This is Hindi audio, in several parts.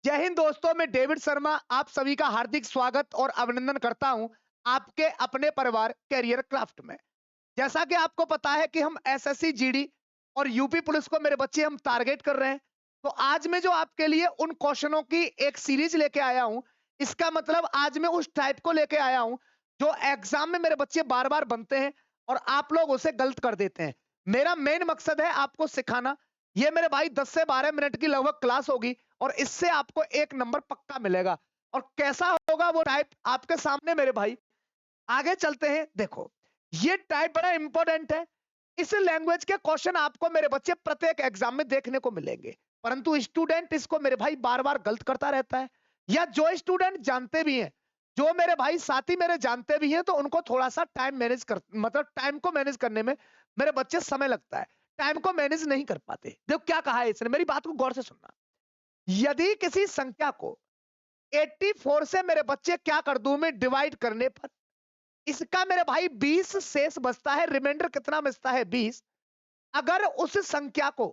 जय हिंद दोस्तों, मैं डेविड शर्मा आप सभी का हार्दिक स्वागत और अभिनंदन करता हूं आपके अपने परिवार कैरियर क्राफ्ट में। जैसा कि आपको पता है कि हम एसएससी जीडी और यूपी पुलिस को मेरे बच्चे हम टारगेट कर रहे हैं। तो आज मैं जो आपके लिए उन क्वेश्चनों की एक सीरीज लेके आया हूं। इसका मतलब आज मैं उस टाइप को लेके आया हूं जो एग्जाम में मेरे बच्चे बार बार बनते हैं और आप लोग उसे गलत कर देते हैं। मेरा मेन मकसद है आपको सिखाना। ये मेरे भाई 10 से 12 मिनट की लगभग क्लास होगी और इससे आपको एक नंबर पक्का मिलेगा। और कैसा होगा वो टाइप आपके सामने मेरे भाई। आगे चलते हैं। देखो, ये टाइप बड़ा इंपॉर्टेंट है। इस लैंग्वेज के क्वेश्चन आपको मेरे बच्चे प्रत्येक एग्जाम में देखने को मिलेंगे, परंतु स्टूडेंट इसको मेरे भाई बार बार गलत करता रहता है। या जो स्टूडेंट जानते भी हैं, जो मेरे भाई साथी मेरे जानते भी हैं, तो उनको थोड़ा सा टाइम मैनेज कर मतलब टाइम को मैनेज करने में मेरे बच्चे समय लगता है, टाइम को मैनेज नहीं कर पाते। देखो क्या कहा है इसने, मेरी बात को गौर से सुनना। यदि किसी संख्या को 84 से मेरे बच्चे क्या कर दूं मैं डिवाइड करने पर इसका मेरे भाई 20 शेष बचता है, रिमाइंडर कितना बचता है 20। अगर उस संख्या को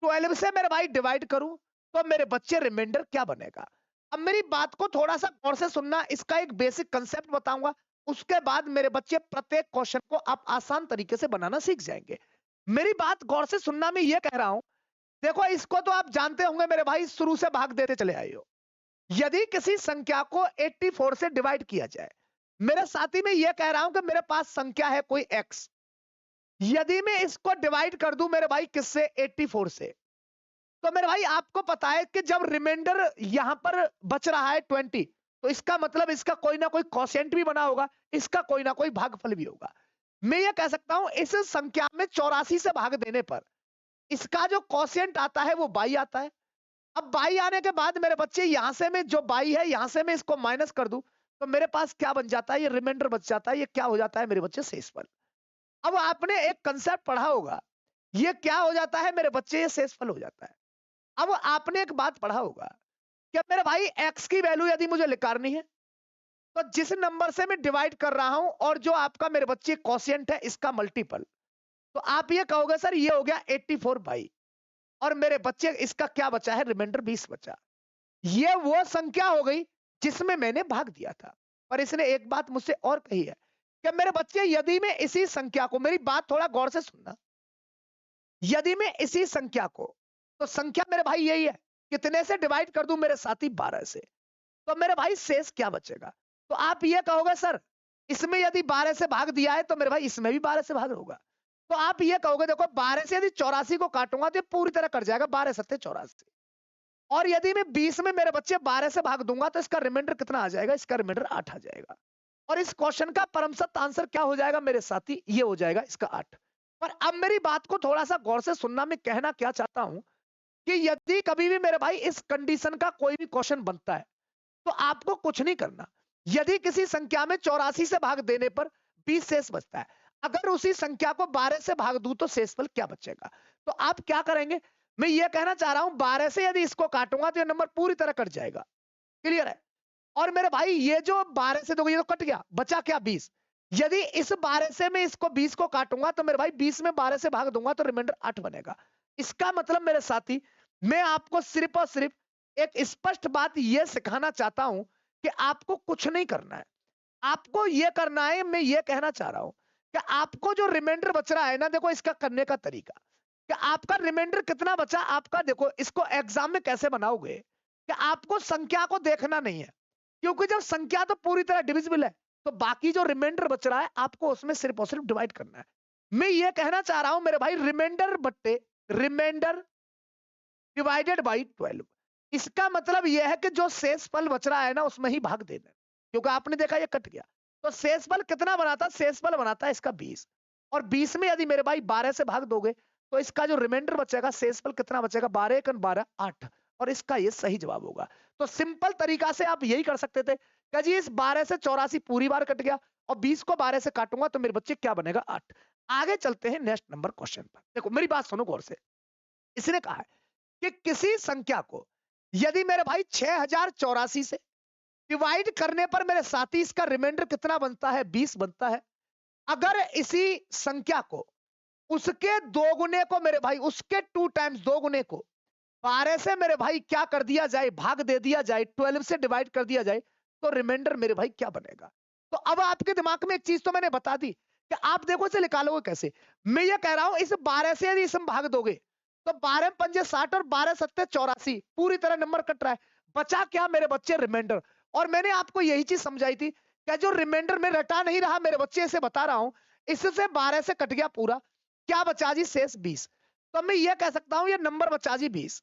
12 से मेरे भाई डिवाइड करूं तो मेरे बच्चे रिमाइंडर क्या बनेगा। अब मेरी बात को थोड़ा सा गौर से सुनना, इसका एक बेसिक कंसेप्ट बताऊंगा। उसके बाद मेरे बच्चे प्रत्येक क्वेश्चन को आप आसान तरीके से बनाना सीख जाएंगे। मेरी बात गौर से सुनना, मैं ये कह रहा हूं। देखो, इसको तो आप जानते होंगे मेरे भाई, शुरू से भाग देते चले आए हो। यदि किसी संख्या को 84 से डिवाइड किया जाए, मेरे साथी में यह कह रहा हूं कि मेरे पास संख्या है कोई x। यदि मैं इसको डिवाइड कर दूं मेरे भाई किससे, 84 से, तो मेरे भाई आपको पता है कि जब रिमाइंडर यहां पर बच रहा है 20, तो इसका मतलब इसका कोई ना कोई कोशेंट भी बना होगा, इसका कोई ना कोई भागफल भी होगा। मैं ये कह सकता हूं इस संख्या में 84 से भाग देने पर इसका जो कोशेंट आता है वो 22 आता है। अब 22 आने के बाद मेरे बच्चे यहां से मैं जो 22 है यहां से मैं इसको माइनस कर दूं, तो मेरे पास क्या बन जाता है, ये रिमाइंडर बच जाता है। ये क्या हो जाता है मेरे बच्चे, शेषफल। अब आपने एक कंसेप्ट पढ़ा होगा, ये क्या हो जाता है मेरे बच्चे, ये शेषफल हो जाता है। अब आपने एक बात पढ़ा होगा कि मेरे भाई एक्स की वैल्यू यदि मुझे निकालनी है, तो जिस नंबर से मैं डिवाइड कर रहा हूं और जो आपका मेरे बच्चे कोशिएंट है इसका मल्टीपल, तो आप ये कहोगे सर ये हो गया 84/, और मेरे बच्चे इसका क्या बचा है, रिमाइंडर 20 बचा। ये वो संख्या हो गई जिसमें मैंने भाग दिया था। पर इसने एक बात मुझसे और कही है कि मेरे बच्चे यदि मैं इसी संख्या को, मेरी बात थोड़ा गौर से सुनना, यदि मैं इसी संख्या को, तो संख्या मेरे भाई यही है, कितने से डिवाइड कर दूं मेरे साथी, 12 से, तो मेरे भाई शेष क्या बचेगा। तो आप ये कहोगे सर इसमें यदि 12 से भाग दिया है तो मेरे भाई इसमें भी 12 से भाग होगा। तो आप ये कहोगे देखो 12 से यदि 84 को काटूंगा तो ये पूरी तरह कट जाएगा, 12 सत्ते 84। और यदि मैं 20 में मेरे बच्चे 12 से भाग दूंगा तो इसका रिमाइंडर कितना आ जाएगा, इसका रिमाइंडर 8 आ जाएगा। और इस क्वेश्चन का परमसत आंसर क्या हो जाएगा मेरे साथी, ये हो जाएगा इसका 8। पर अब मेरी बात को थोड़ा सा गौर से सुनना, मैं कहना क्या चाहता हूं कि यदि कभी भी मेरे भाई इस कंडीशन का कोई भी क्वेश्चन बनता है तो आपको कुछ नहीं करना। यदि किसी संख्या में 84 से भाग देने पर 20 शेष बचता है, अगर उसी संख्या को 12 से भाग दूं तो शेषफल क्या बचेगा। तो आप क्या करेंगे, मैं ये कहना चाह रहा हूं 12 से यदि इसको काटूंगा तो ये नंबर पूरी तरह कट जाएगा। क्लियर है। और मेरे भाई ये जो 12 से दोगे ये तो कट गया, बचा क्या, 20। यदि इस 12 से मैं इसको 20 को काटूंगा तो मेरे भाई 20 में 12 से भाग दूंगा तो रिमाइंडर 8 बनेगा। इसका मतलब मेरे साथी, मैं आपको सिर्फ और सिर्फ एक स्पष्ट बात यह सिखाना चाहता हूं कि आपको कुछ नहीं करना है, आपको यह करना है। मैं यह कहना चाह रहा हूं कि आपको जो रिमाइंडर बच रहा है ना, देखो इसका करने का तरीका कि आपका रिमाइंडर कितना बचा आपका, देखो इसको एग्जाम में कैसे बनाओगे कि आपको संख्या को देखना नहीं है, क्योंकि जब संख्या तो पूरी तरह डिविजिबल है, तो बाकी जो रिमाइंडर बच रहा है आपको उसमें सिर्फ और सिर्फ डिवाइड करना है। मैं ये कहना चाह रहा हूं मेरे भाई, रिमाइंडर बट्टे रिमाइंडर डिवाइडेड बाई 12। इसका मतलब यह है कि जो शेषफल बच रहा है ना उसमें ही भाग देना है, क्योंकि आपने देखा ये कट गया। तो शेषफल कितना बनाता, शेषफल बनाता है इसका 20। और 20 में यदि मेरे भाई 12 से भाग दोगे तो इसका जो रिमाइंडर बचेगा, शेषफल कितना बचेगा, 12 एकन 12 8। और इसका ये सही जवाब होगा। तो सिंपल तरीका से आप यही कर सकते थे कि जी इस 12 से 84 पूरी बार कट गया और 20 को 12 से काटूंगा तो मेरे बच्चे क्या बनेगा, 8। आगे चलते हैं नेक्स्ट नंबर क्वेश्चन पर। देखो मेरी बात सुनो गौर से। इसने कहा है कि किसी संख्या को यदि मेरे भाई 6084 से डिवाइड करने पर मेरे साथी इसका रिमाइंडर कितना बनता है, 20 बनता है। अगर इसी संख्या को उसके दो गुने को मेरे भाई, उसके 2 टाइम्स 2 गुने को 12 से मेरे भाई क्या कर दिया जाए, भाग दे दिया जाए, 12 से डिवाइड कर दिया जाए, तो रिमाइंडर मेरे भाई क्या बनेगा? तो अब आपके दिमाग में एक चीज तो मैंने बता दी कि आप देखो इसे निकालोगे कैसे। मैं ये कह रहा हूं इस 12 से यदि इसमें भाग दोगे तो 12 पंजे 60 और 12 सत्ते 84, पूरी तरह नंबर कट रहा है। बचा क्या मेरे बच्चे? रिमाइंडर। और मैंने आपको यही चीज समझाई थी कि जो रिमाइंडर में रटा नहीं रहा मेरे बच्चे, इसे बता रहा हूं, इससे 12 से कट गया पूरा, क्या बचा जी? शेष 20। तो मैं ये कह सकता हूं ये नंबर बचा जी 20।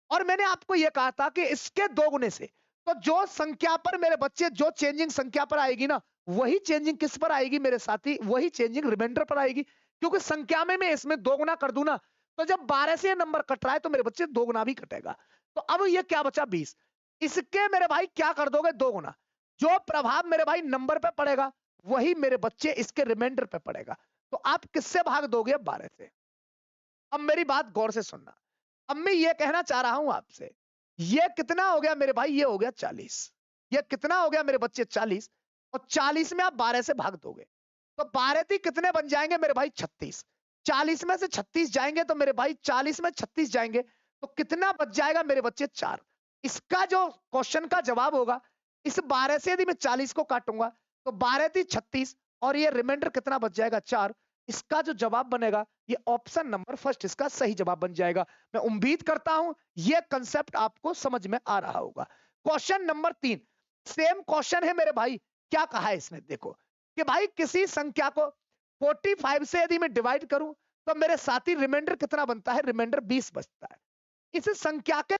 और मैंने आपको यह कहा था कि इसके दो गुने से, तो जो संख्या पर मेरे बच्चे, जो चेंजिंग संख्या पर आएगी ना, वही चेंजिंग किस पर आएगी मेरे साथी? वही चेंजिंग रिमाइंडर पर आएगी। क्योंकि संख्या में मैं इसमें दो गुना कर दूं ना, तो जब 12 से ये नंबर कट रहा है तो मेरे बच्चे दो गुना भी कटेगा। तो अब ये क्या बचा? 20। इसके मेरे भाई क्या कर दोगे? दो गुना। जो प्रभाव मेरे भाई नंबर पे पड़ेगा वही मेरे बच्चे इसके रिमाइंडर पे पड़ेगा। तो आप किससे भाग दोगे? 12 से। अब मेरी बात गौर से सुनना। अब मैं ये कहना चाह रहा हूं आपसे, ये कितना हो गया मेरे भाई? ये हो गया 40। ये कितना हो गया मेरे बच्चे? 40। और 40 में आप 12 से भाग दोगे तो 12 थी कितने बन जाएंगे मेरे भाई? 36। 40 में से 36 जाएंगे तो मेरे भाई 40 में 36 जाएंगे तो कितना बच जाएगा मेरे बच्चे? 4। इसका जो क्वेश्चन का जवाब होगा, इस 12 से यदि मैं 40 को काटूंगा तो 12 थी 36 और ये रिमाइंडर कितना बच जाएगा? 4। इसका जो जवाब बनेगा ये ऑप्शन नंबर फर्स्ट इसका सही जवाब बन जाएगा। मैं उम्मीद करता हूं ये कंसेप्ट आपको समझ में आ रहा होगा। क्वेश्चन नंबर 3, सेम क्वेश्चन है मेरे भाई। क्या कहा है इसने? देखो कि भाई किसी संख्या को 45 से यदि मैं डिवाइड करूं तो मेरे साथी रिमाइंडर कितना बनता है? रिमाइंडर 20 बचता है। इस संख्या के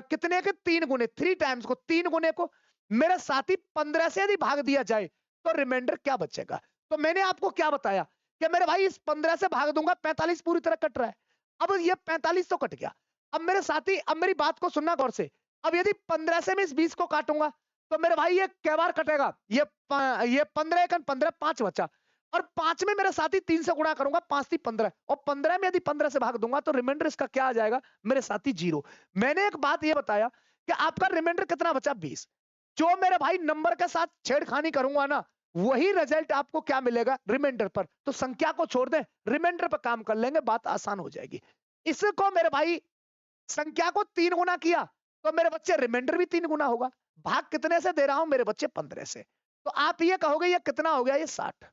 कितने के 3 गुने, 3 टाइम्स को, 3 गुने को मेरे साथी 15 से यदि भाग दिया जाए तो रिमाइंडर क्या बचेगा? तो मैंने आपको क्या बताया कि मेरे भाई इस 15 से भाग दूंगा, 45 पूरी तरह कट रहा है। अब ये 45 तो कट गया। अब मेरे साथी, अब मेरी बात को सुनना गौर से। अब यदि 15 से मैं इस 20 को काटूंगा तो मेरे भाई ये कै बार कटेगा? ये 15 एकन 15, 5 बचा। और 5 में मेरे साथी 3 से गुणा करूंगा, 5 थी 15, और 15 में यदि 15 से भाग दूंगा तो रिमाइंडर इसका क्या आ जाएगा मेरे साथी? 0। मैंने एक बात ये बताया कि आपका रिमाइंडर कितना बचा? 20। जो मेरे भाई नंबर के साथ छेड़खानी करूंगा ना, वही रिजल्ट आपको क्या मिलेगा? रिमाइंडर पर। तो संख्या को छोड़ दें, रिमाइंडर पर काम कर लेंगे, बात आसान हो जाएगी। इसको मेरे भाई संख्या को 3 गुना किया तो मेरे बच्चे रिमाइंडर भी 3 गुना होगा। भाग कितने से दे रहा हूं मेरे बच्चे? 15 से। तो आप ये कहोगे ये कितना हो गया? ये 60।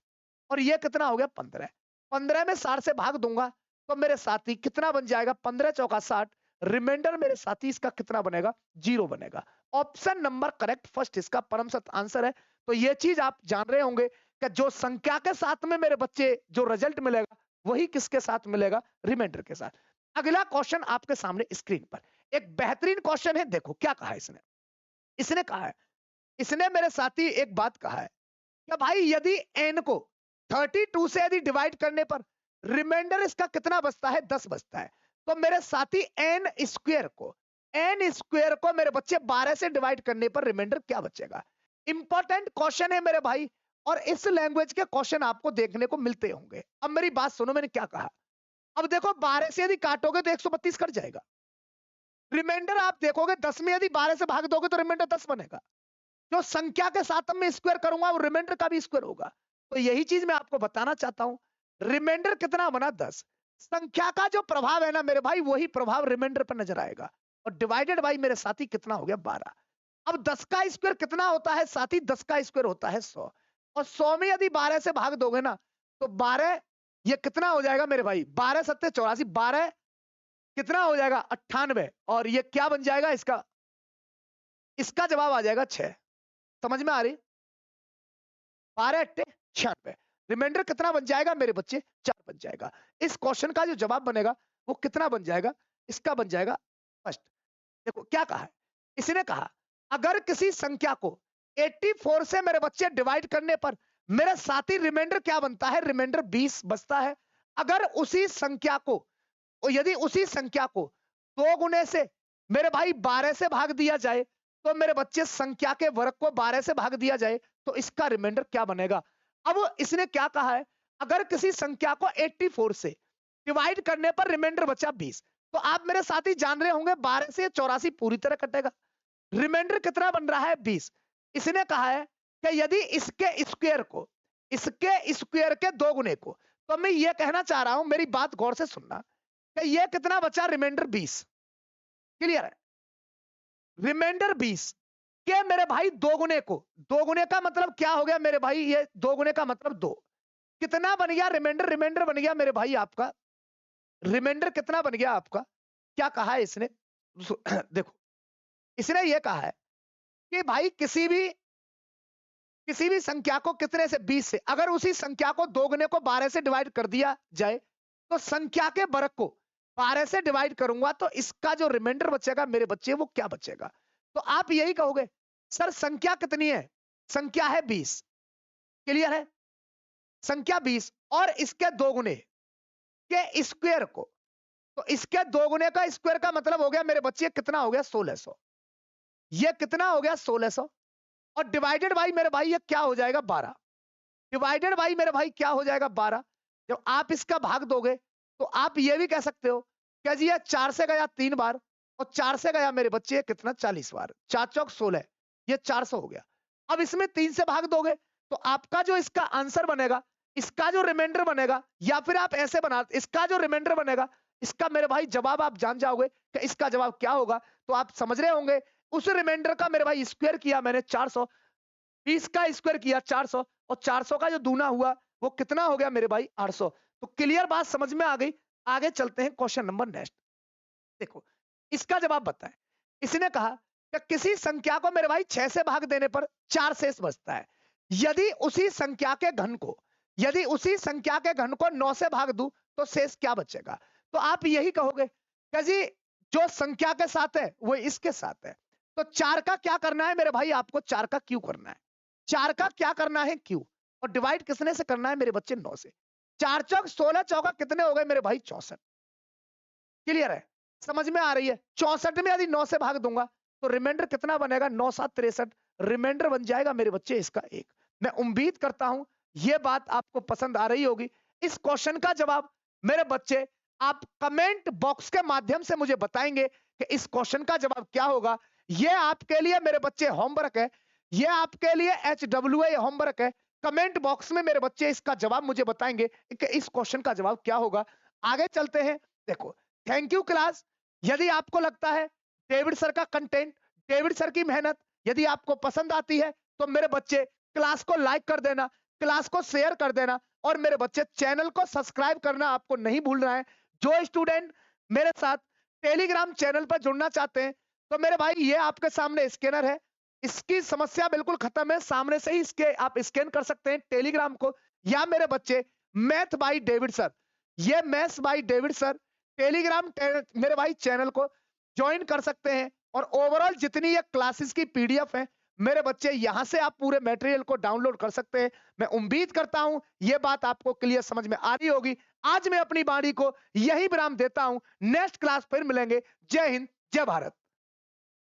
और ये कितना हो गया? 15। 15 में 60 से भाग दूंगा तो मेरे साथी कितना बन जाएगा? 15 चौका 60। रिमाइंडर मेरे साथी इसका कितना बनेगा? 0 बनेगा। ऑप्शन नंबर करेक्ट फर्स्ट इसका परम सत्य आंसर है। तो ये चीज आप जान रहे होंगे कि जो संख्या के साथ में मेरे बच्चे जो रिजल्ट मिलेगा वही किसके साथ मिलेगा? रिमाइंडर के साथ। अगला क्वेश्चन आपके सामने स्क्रीन पर एक बेहतरीन क्वेश्चन है। देखो क्या कहा है इसने। इसने कहा है, इसने मेरे साथी एक बात कहा है कि भाई यदि n को 32 से यदि डिवाइड करने पर रिमाइंडर इसका कितना बचता है? 10 बचता है। तो मेरे साथी n स्क्वायर को मेरे बच्चे 12 से डिवाइड करने पर रिमाइंडर क्या बचेगा? इंपॉर्टेंट क्वेश्चन है मेरे भाई, और इस लैंग्वेज के क्वेश्चन आपको देखने को मिलते होंगे। अब मेरी बात सुनो, मैंने क्या कहा। अब देखो 12 से यदि काटोगे तो 132 कट जाएगा। रिमाइंडर आप देखोगे 10 में यदि 12 से भाग दोगे तो रिमाइंडर 10 बनेगा। जो संख्या के साथ मैं स्क्वायर करूंगा वो रिमाइंडर का भी स्क्वायर होगा। तो यही चीज मैं आपको बताना चाहता हूं। रिमाइंडर कितना बना? 10। संख्या का जो प्रभाव है ना मेरे भाई, वही प्रभाव रिमाइंडर पर नजर आएगा। और डिवाइडेड बाई मेरे साथी कितना हो गया? 12। अब 10 का स्क्वायर कितना होता है साथी? 10 का स्क्वायर होता है 100। और 100 में यदि 12 से भाग दोगे ना तो 12, ये कितना हो जाएगा मेरे भाई? 12 सत्ते 84, 12 कितना हो जाएगा? 98। और ये क्या बन जाएगा इसका? इसका जवाब आ जाएगा 6। समझ में आ रही? 12 अट्टे 96। रिमाइंडर कितना बन जाएगा मेरे बच्चे? 4 बन जाएगा। इस क्वेश्चन का जो जवाब बनेगा वो कितना बन जाएगा? इसका बन जाएगा फर्स्ट। देखो क्या कहा है इसने। कहा अगर किसी संख्या को 84 से मेरे बच्चे डिवाइड करने पर मेरे साथी रिमाइंडर क्या बनता है? रिमाइंडर 20 बचता है। अगर उसी संख्या को, और यदि उसी संख्या को 2 गुने से मेरे भाई 12 से भाग दिया जाए तो मेरे बच्चे संख्या के वर्ग को 12 से भाग दिया जाए तो इसका रिमाइंडर क्या बनेगा? अब इसने क्या कहा है, अगर किसी संख्या को 84 से डिवाइड करने पर रिमाइंडर बचा 20, तो आप मेरे साथी जान रहे होंगे 12 से 84 पूरी तरह कटेगा। रिमाइंडर कितना बन रहा है? 20। इसने कहा है कि यदि इसके स्क्वायर के 2 गुने को, तो मैं ये कहना चाह रहा हूं, मेरी बात गौर से सुनना, कि ये कितना बचा? रिमाइंडर 20। क्लियर है? रिमाइंडर 20 के मेरे भाई दोगुने को, दोगुने का मतलब क्या हो गया मेरे भाई, ये दोगुने का मतलब 2, कितना बन गया रिमाइंडर, रिमाइंडर बन गया मेरे भाई आपका, रिमाइंडर कितना बन गया आपका, क्या कहा है इसने? देखो, इसने ये कहा है कि भाई किसी भी संख्या को कितने से, 20 से, अगर उसी संख्या को दोगुने को 12 से डिवाइड कर दिया जाए तो संख्या के वर्ग को 12 से डिवाइड करूंगा तो इसका जो रिमाइंडर बचेगा मेरे बच्चे वो क्या बचेगा? तो आप यही कहोगे सर संख्या कितनी है, संख्या है 20, क्लियर है? संख्या 20 और इसके दोगुने के स्क्वायर को, तो इसके दोगुने का स्क्वायर का मतलब हो गया मेरे बच्चे कितना हो गया, 1600। ये कितना हो गया, 1600, और डिवाइडेड बाई मेरे भाई ये क्या हो जाएगा, 12। डिवाइडेड बाई मेरे भाई क्या हो जाएगा, 12। जब आप इसका भाग दोगे तो आप ये भी कह सकते हो क्या जी, ये 4 से गया 3 बार और 4 से गया मेरे बच्चे कितना, 40 बार, 4 चौक 16, ये 400 हो गया। अब इसमें 3 से भाग दोगे तो आपका जो इसका आंसर बनेगा, इसका जो रिमाइंडर बनेगा, या फिर आप ऐसे बना, इसका जो रिमाइंडर बनेगा, इसका मेरे भाई जवाब आप जान जाओगे कि इसका जवाब क्या होगा। तो आप समझ रहे होंगे, उस रिमाइंडर का मेरे भाई स्क्वायर किया मैंने 400, 20 का स्क्वायर किया 400, और 400 का जो दूना हुआ वो कितना हो गया मेरे भाई, 800। तो क्लियर बात समझ में आ गई। आगे चलते हैं क्वेश्चन नंबर नेक्स्ट। देखो इसका जवाब बताएं। इसने कहा कि किसी संख्या को मेरे भाई 6 से भाग देने पर 4 शेष बचता है, यदि उसी संख्या के घन को, यदि उसी संख्या के घन को 9 से भाग दूं तो शेष क्या बचेगा? तो आप यही कहोगे कि जी जो संख्या के साथ है वो इसके साथ है, तो 4 का क्या करना है मेरे भाई, आपको 4 का क्यों करना है, 4 का क्या करना है क्यों, और डिवाइड किसने से करना है मेरे बच्चे, 9 से। 4 चौक 16, चौका कितने हो गए मेरे भाई, 64। क्लियर है, समझ में आ रही है? 64 में यदि 9 से भाग दूंगा तो रिमाइंडर कितना बनेगा, 9 7 63, रिमाइंडर बन जाएगा मेरे बच्चे इसका 1। मैं उम्मीद करता हूं यह बात आपको पसंद आ रही होगी। इस क्वेश्चन का जवाब मेरे बच्चे आप कमेंट बॉक्स के माध्यम से मुझे बताएंगे कि इस क्वेश्चन का जवाब क्या होगा। यह आपके लिए मेरे बच्चे होमवर्क है, यह आपके लिए HWA होमवर्क है। कमेंट बॉक्स में मेरे बच्चे इसका जवाब मुझे बताएंगे कि इस क्वेश्चन का जवाब क्या होगा। आगे चलते हैं। देखो, थैंक यू क्लास। यदि आपको लगता है डेविड सर का कंटेंट, डेविड सर की मेहनत यदि आपको पसंद आती है तो मेरे बच्चे क्लास को लाइक कर देना, क्लास को शेयर कर देना, और मेरे बच्चे चैनल को सब्सक्राइब करना आपको नहीं भूलना है। जो स्टूडेंट मेरे साथ टेलीग्राम चैनल पर जुड़ना चाहते हैं तो मेरे भाई ये आपके सामने स्कैनर है, इसकी समस्या बिल्कुल खत्म है, सामने से ही इसके आप स्कैन कर सकते हैं टेलीग्राम को। या मेरे बच्चे मैथ बाय डेविड सर, ये maths by David sir Telegram मेरे भाई चैनल को ज्वाइन कर सकते हैं, और ओवरऑल जितनी ये क्लासेस की पीडीएफ है मेरे बच्चे यहां से आप पूरे मटेरियल को डाउनलोड कर सकते हैं। मैं उम्मीद करता हूं ये बात आपको क्लियर समझ में आ रही होगी। आज मैं अपनी वाणी को यही विराम देता हूं, नेक्स्ट क्लास फिर मिलेंगे। जय हिंद, जय भारत।